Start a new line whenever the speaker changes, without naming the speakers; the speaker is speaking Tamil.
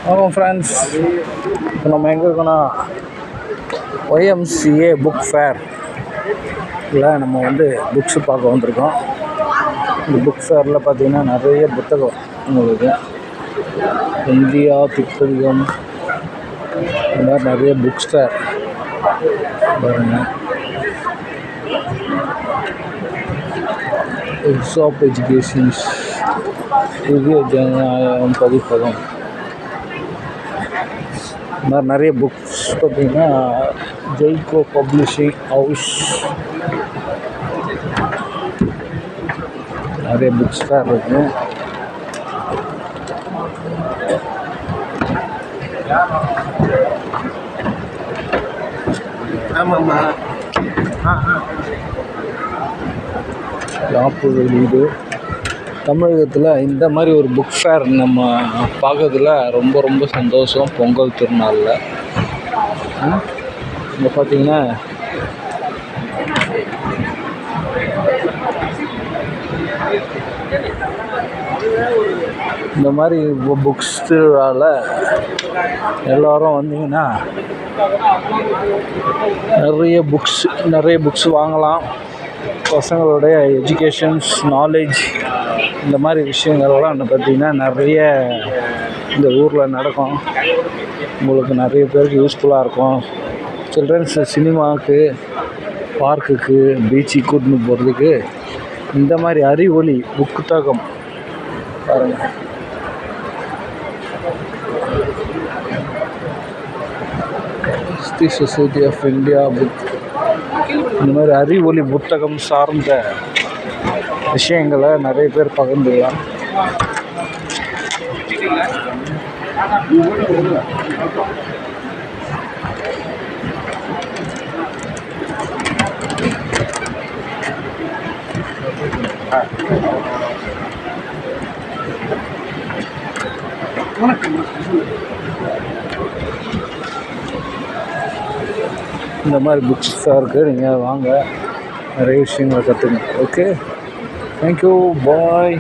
வணக்கம் ஃப்ரெண்ட்ஸ். இப்போ நம்ம எங்கே இருக்கோன்னா YMCA புக் ஃபேர் இல்லை நம்ம புக்ஸு பார்க்க வந்திருக்கோம். இந்த புக் ஃபேரில் பார்த்திங்கன்னா நிறைய புத்தகம் உங்களுக்கு இந்தியா திப்பதிகம் இந்த மாதிரி நிறைய புக் ஃபேர் பாருங்கள். எக்ஸ் ஆஃப் எஜுகேஷன்ஸ் புதிய ஜனநாயகம் பதிப்பகம் இந்த மாதிரி நிறைய புக்ஸ் பார்த்திங்கன்னா ஜெய்கோ பப்ளிஷிங் ஹவுஸ் நிறைய புக்ஸ் ஃபேர் இருக்கு. யாப்பு வெளியீடு தமிழகத்தில் இந்த மாதிரி ஒரு புக் ஃபேர் நம்ம பார்க்கறதுல ரொம்ப ரொம்ப சந்தோஷம். பொங்கல் திருநாளில் இங்கே பார்த்திங்கன்னா இந்த மாதிரி புக்ஸ் திருவிழாவில் எல்லோரும் வந்தீங்கன்னா நிறைய புக்ஸ் வாங்கலாம். பசங்களுடைய எஜுகேஷன்ஸ் நாலேஜ் இந்த மாதிரி விஷயங்கள்லாம் பார்த்திங்கன்னா நிறைய இந்த ஊரில் நடக்கும். உங்களுக்கு நிறைய பேருக்கு யூஸ்ஃபுல்லாக இருக்கும். சில்ட்ரன்ஸ் சினிமாவுக்கு பார்க்குக்கு பீச்சுக்கு கூட்டின்னு போகிறதுக்கு இந்த மாதிரி அறிவொளி புத்தகம் பாருங்கள். சொசைட்டி ஆஃப் இந்தியா புக் இந்த மாதிரி அறிவொளி புத்தகம் சார்ந்த விஷயங்களை நிறைய பேர் பகிர்ந்துக்கலாம். இந்த மாதிரி புக்ஸாக இருக்குது. நீங்கள் வாங்க, நிறைய விஷயங்களை கற்றுங்க. ஓகே, தேங்க்யூ, பாய்.